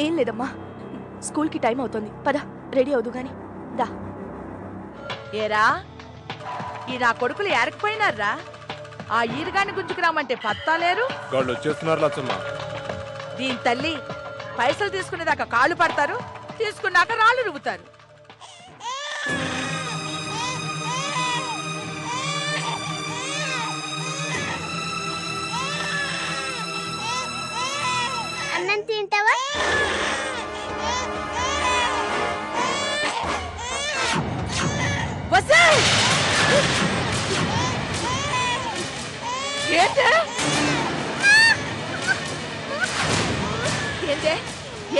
ఏం లేదమ్మా, స్కూల్కి టైం అవుతుంది, పద రెడీ అవుదు గాని దా. ఏరా ఈ నా కొడుకులు ఎరకపోయినారా? ఆ ఈరుగాని గుంజుకురామంటే పత్తా లేరు. వాళ్ళు వచ్చేస్తున్నారు లచ్చమ్మ. దీని తల్లి పైసలు తీసుకునేదాకా కాళ్ళు పడతారు, తీసుకున్నాక రాళ్ళు రువ్వుతారు. అన్నం తింటావా?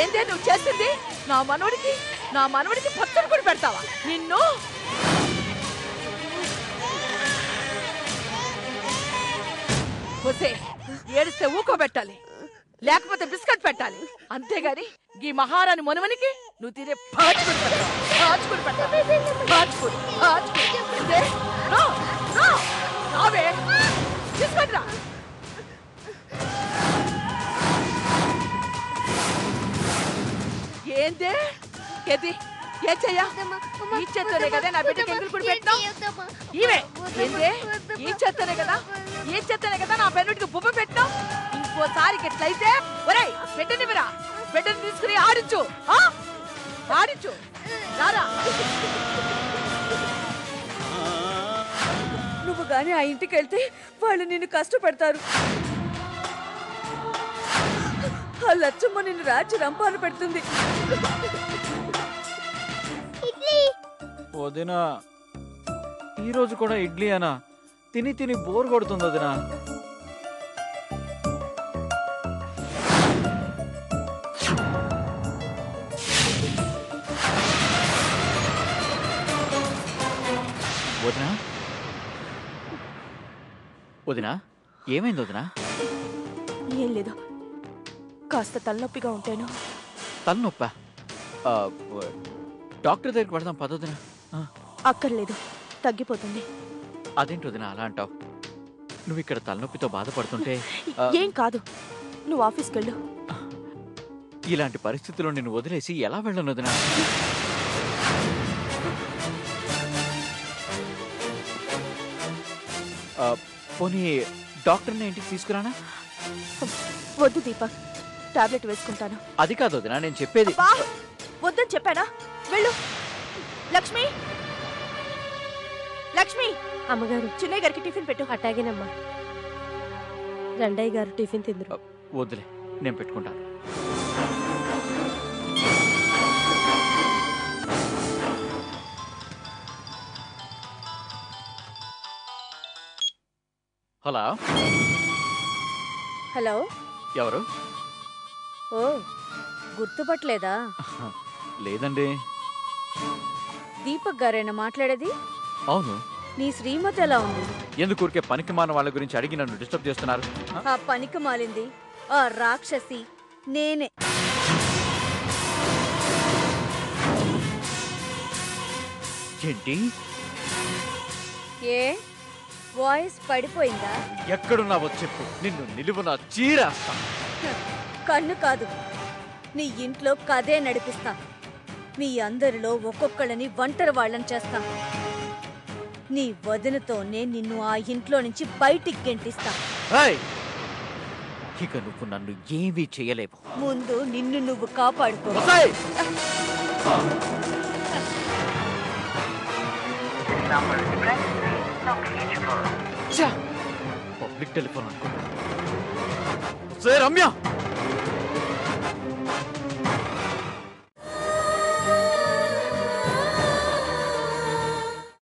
ఏందే నువ్వు చేస్తుంది? నా మనవడికి పచ్చడి కూడా పెడతావా? నిన్ను ఏడిస్తే ఊకోబెట్టాలి, లేకపోతే బిస్కెట్ పెట్టాలి, అంతేగాని ఈ మహారాణి మనవనికి నువ్వు తినే తీసుకుంటా. ఏందే ఏది ఏం చెయ్యా? ఈ చేత్తోనే కదా నా బిడ్డకి ఎంగిలి కూడా పెట్టినావు. ఈవే ఏందే ఈ చేత్తోనే కదా నా పెన్నుడికి బుబ్బ పెట్టినావు. ఇంకోసారి ఎట్లయితే ఒరేయ్ బిడ్డనివిరా, బిడ్డని తీసుకుని ఆడించు రారా. నువ్వు గాని ఆ ఇంటికి వెళ్తే వాళ్ళు నిన్ను కష్టపెడతారు. ఆ లచ్చమ్మ నిన్ను రాచి రంపాలు పెడుతుంది. వదినా ఈరోజు కూడా ఇడ్లీ అనా? తిని తిని బోర్ కొడుతుంది వదినా. వదినా వదినా ఏమైంది వదినా? ఏం లేదు, కాస్త తలనొప్పిగా ఉంటాను. తలనొప్పా? డాక్టర్ దగ్గరికి పడదాం పదొదినా. అక్కర్లేదు, తగ్గిపోతుంది. అదేంటి వదినా అలా అంటావు? నువ్వు ఇక్కడ తలనొప్పితో బాధపడుతుంటే ఏం కాదు, నువ్వు ఆఫీస్కి వెళ్ళు. ఇలాంటి పరిస్థితుల్లో నిన్ను వదిలేసి ఎలా వెళ్ళను వదినా? పోనీ డాక్టర్ని ఇంటికి తీసుకురానా? వద్దు దీపక్, టాబ్లెట్ వేసుకుంటాను. అది కాదు వదినా నేను చెప్పేది. వద్దని చెప్పానా? వెళ్ళు. లక్ష్మి అమ్మగారు, చిన్నయ్య గారికి టిఫిన్ పెట్టు. అట్టాగేనమ్మా. రండయ్య గారు టిఫిన్ తిందురు. వద్దులే, నేను పెట్టుకుంటాను. హలో హలో, ఎవరు? ఓ గుర్తుపట్టలేదా? లేదండి. దీపక్ గారేనా మాట్లాడేది? అవును. నీ శ్రీమతి ఎలా ఉంది? ఎందుకు ఊరికే పనికి మాన వాళ్ళ గురించి అడిగి నన్ను డిస్టర్బ్ చేస్తున్నారు? ఆ పనికి మాలింది ఆ రాక్షసి నేనే. ఏంటి? ఏ వాయిస్ పడిపోయిందా? ఎక్కడున్నావో చెప్పు, నిన్ను నిలువున చీరేస్తా. కన్ను కాదు, నీ ఇంట్లో కదే నడిపిస్తా. మీ అందరిలో ఒక్కొక్కళ్ళని ఒంటరి వాళ్ళని చేస్తా. నీ వదినతోనే నిన్ను ఆ ఇంట్లో నుంచి బయటికి గెంటిస్తా. ఇక నువ్వు నన్ను ఏమీ చేయలేవు. ముందు నిన్ను నువ్వు కాపాడుకో. పబ్లిక్ టెలిఫోన్ అనుకో. రమ్య